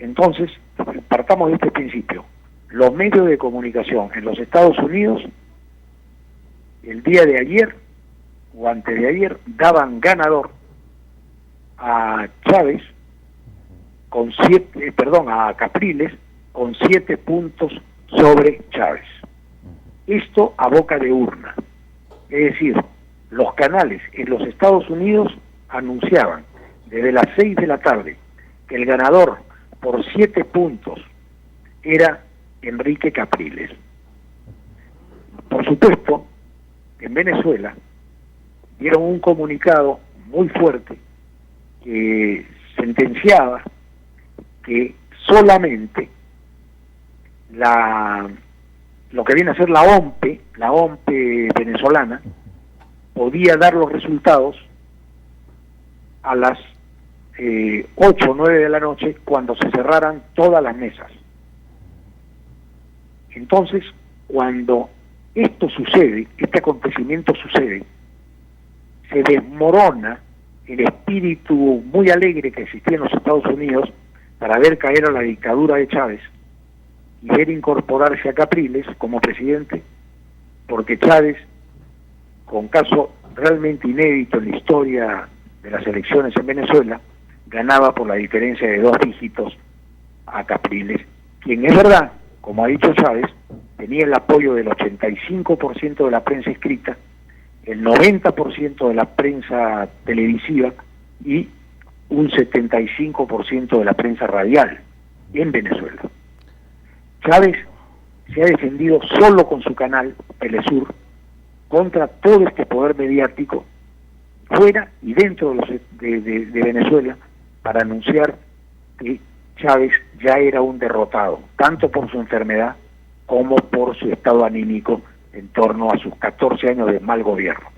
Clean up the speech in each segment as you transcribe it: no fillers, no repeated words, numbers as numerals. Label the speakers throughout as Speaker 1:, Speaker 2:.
Speaker 1: Entonces, partamos de este principio. Los medios de comunicación en los Estados Unidos, el día de ayer o antes de ayer, daban ganador a Chávez con a Capriles con 7 puntos sobre Chávez. Esto a boca de urna. Es decir, los canales en los Estados Unidos anunciaban desde las 6 de la tarde que el ganador por 7 puntos era Enrique Capriles. Por supuesto, en Venezuela dieron un comunicado muy fuerte que sentenciaba que solamente lo que viene a ser la OMPE venezolana, podía dar los resultados a las 8 o 9 de la noche cuando se cerraran todas las mesas. Entonces, cuando esto sucede, este acontecimiento sucede, se desmorona el espíritu muy alegre que existía en los Estados Unidos para ver caer a la dictadura de Chávez y ver incorporarse a Capriles como presidente, porque Chávez, con caso realmente inédito en la historia de las elecciones en Venezuela, ganaba por la diferencia de 2 dígitos a Capriles, quien es verdad, como ha dicho Chávez, tenía el apoyo del 85% de la prensa escrita, el 90% de la prensa televisiva y un 75% de la prensa radial en Venezuela. Chávez se ha defendido solo con su canal, Telesur, contra todo este poder mediático, fuera y dentro de Venezuela, para anunciar que Chávez ya era un derrotado, tanto por su enfermedad como por su estado anímico en torno a sus 14 años de mal gobierno.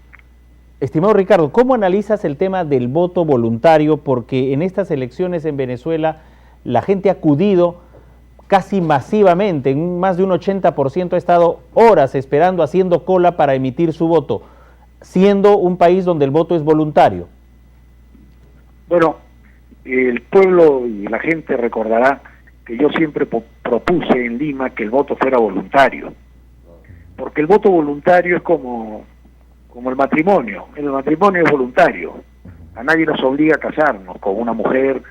Speaker 2: Estimado Ricardo, ¿cómo analizas el tema del voto voluntario? Porque en estas elecciones en Venezuela la gente ha acudido casi masivamente, en más de un 80% ha estado horas esperando, haciendo cola para emitir su voto, siendo un país donde el voto es voluntario.
Speaker 1: Bueno, el pueblo y la gente recordará que yo siempre propuse en Lima que el voto fuera voluntario, porque el voto voluntario es como el matrimonio es voluntario, a nadie nos obliga a casarnos con una mujer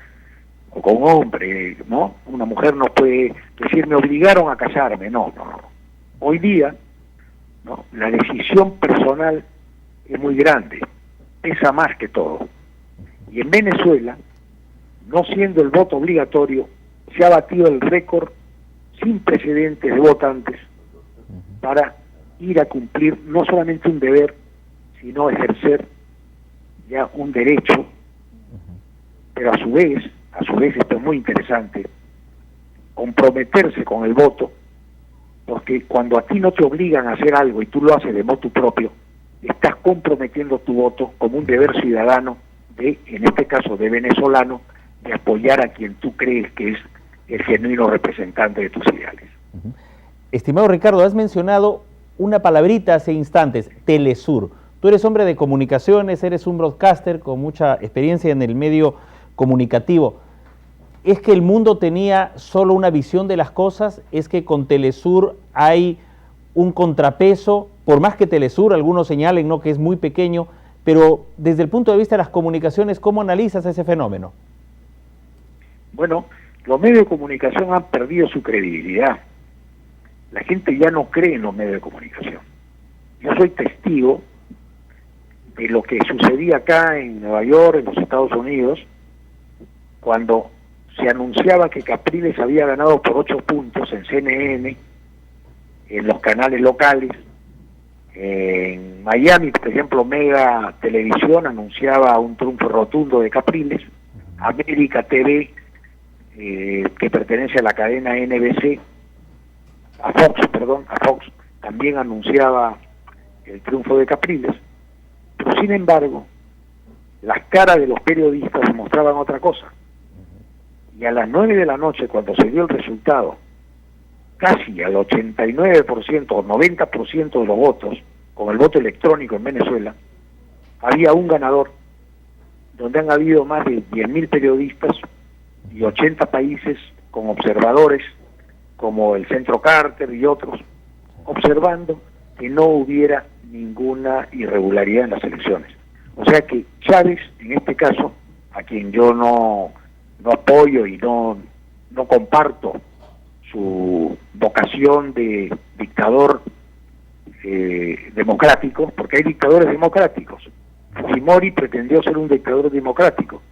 Speaker 1: o con un hombre, ¿no? Una mujer no puede decir me obligaron a casarme, no. Hoy día, ¿no?, la decisión personal es muy grande, pesa más que todo, y en Venezuela, no siendo el voto obligatorio, se ha batido el récord sin precedentes de votantes para ir a cumplir no solamente un deber, sino ejercer ya un derecho, pero a su vez, esto es muy interesante, comprometerse con el voto, porque cuando a ti no te obligan a hacer algo y tú lo haces de motu propio, estás comprometiendo tu voto como un deber ciudadano en este caso de venezolano, de apoyar a quien tú crees que es el genuino representante de tus ideales.
Speaker 2: Estimado Ricardo, has mencionado una palabrita hace instantes, Telesur. Tú eres hombre de comunicaciones, eres un broadcaster con mucha experiencia en el medio comunicativo. ¿Es que el mundo tenía solo una visión de las cosas? ¿Es que con Telesur hay un contrapeso? Por más que Telesur, algunos señalen, ¿no?, que es muy pequeño, pero desde el punto de vista de las comunicaciones, ¿cómo analizas ese fenómeno?
Speaker 1: Bueno, los medios de comunicación han perdido su credibilidad. La gente ya no cree en los medios de comunicación. Yo soy testigo de lo que sucedía acá en Nueva York, en los Estados Unidos, cuando se anunciaba que Capriles había ganado por 8 puntos en CNN, en los canales locales. En Miami, por ejemplo, Mega Televisión anunciaba un triunfo rotundo de Capriles. América TV, que pertenece a la cadena NBC, a Fox, también anunciaba el triunfo de Capriles. Pero sin embargo, las caras de los periodistas mostraban otra cosa. Y a las 9 de la noche, cuando se dio el resultado, casi al 89% o 90% de los votos, con el voto electrónico en Venezuela, había un ganador, donde han habido más de 10.000 periodistas y 80 países con observadores como el Centro Carter y otros, observando que no hubiera ninguna irregularidad en las elecciones. O sea que Chávez, en este caso, a quien yo no apoyo y no comparto su vocación de dictador democrático, porque hay dictadores democráticos. Fujimori pretendió ser un dictador democrático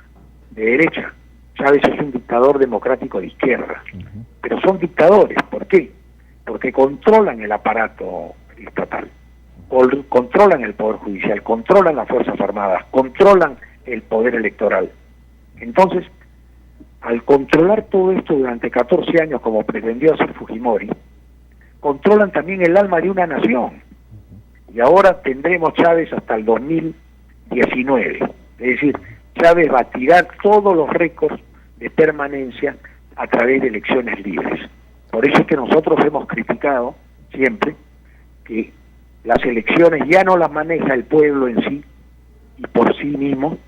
Speaker 1: de derecha. Chávez es un dictador democrático de izquierda. Pero son dictadores. ¿Por qué? Porque controlan el aparato estatal, controlan el poder judicial, controlan las Fuerzas Armadas, controlan el poder electoral. Entonces, al controlar todo esto durante 14 años, como pretendió hacer Fujimori, controlan también el alma de una nación. Y ahora tendremos Chávez hasta el 2019. Es decir, Chávez va a tirar todos los récords de permanencia a través de elecciones libres. Por eso es que nosotros hemos criticado siempre que las elecciones ya no las maneja el pueblo en sí y por sí mismo,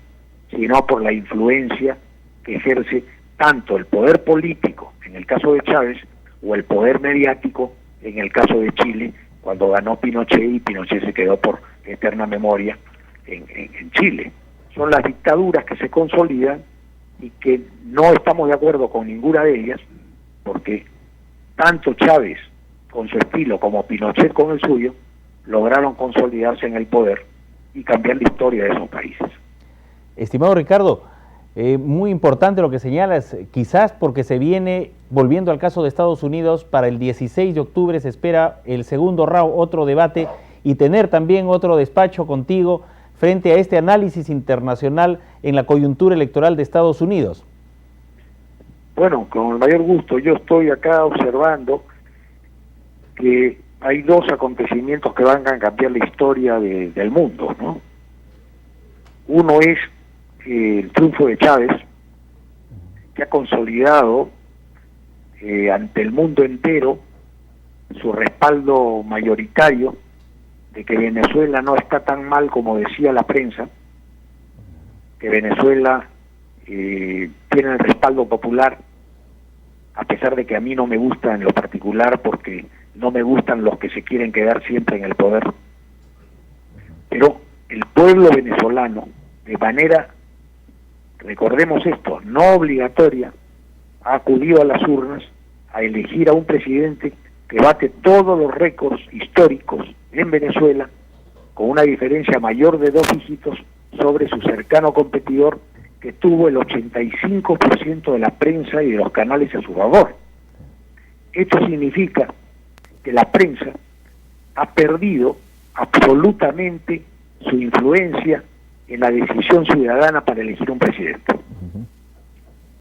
Speaker 1: sino por la influencia que ejerce tanto el poder político, en el caso de Chávez, o el poder mediático, en el caso de Chile, cuando ganó Pinochet y Pinochet se quedó por eterna memoria en Chile. Son las dictaduras que se consolidan y que no estamos de acuerdo con ninguna de ellas, porque tanto Chávez con su estilo como Pinochet con el suyo lograron consolidarse en el poder y cambiar la historia de esos países.
Speaker 2: Estimado Ricardo, muy importante lo que señalas, quizás porque se viene, volviendo al caso de Estados Unidos, para el 16 de octubre se espera el segundo round, otro debate, y tener también otro despacho contigo frente a este análisis internacional en la coyuntura electoral de Estados Unidos.
Speaker 1: Bueno, con el mayor gusto. Yo estoy acá observando que hay dos acontecimientos que van a cambiar la historia del mundo, ¿no? Uno es el triunfo de Chávez, que ha consolidado ante el mundo entero su respaldo mayoritario de que Venezuela no está tan mal como decía la prensa, que Venezuela tiene el respaldo popular, a pesar de que a mí no me gusta en lo particular, porque no me gustan los que se quieren quedar siempre en el poder. Pero el pueblo venezolano, de manera, recordemos esto, no obligatoria, ha acudido a las urnas a elegir a un presidente que bate todos los récords históricos en Venezuela, con una diferencia mayor de 2 dígitos sobre su cercano competidor, que tuvo el 85% de la prensa y de los canales a su favor. Esto significa que la prensa ha perdido absolutamente su influencia en la decisión ciudadana para elegir un presidente.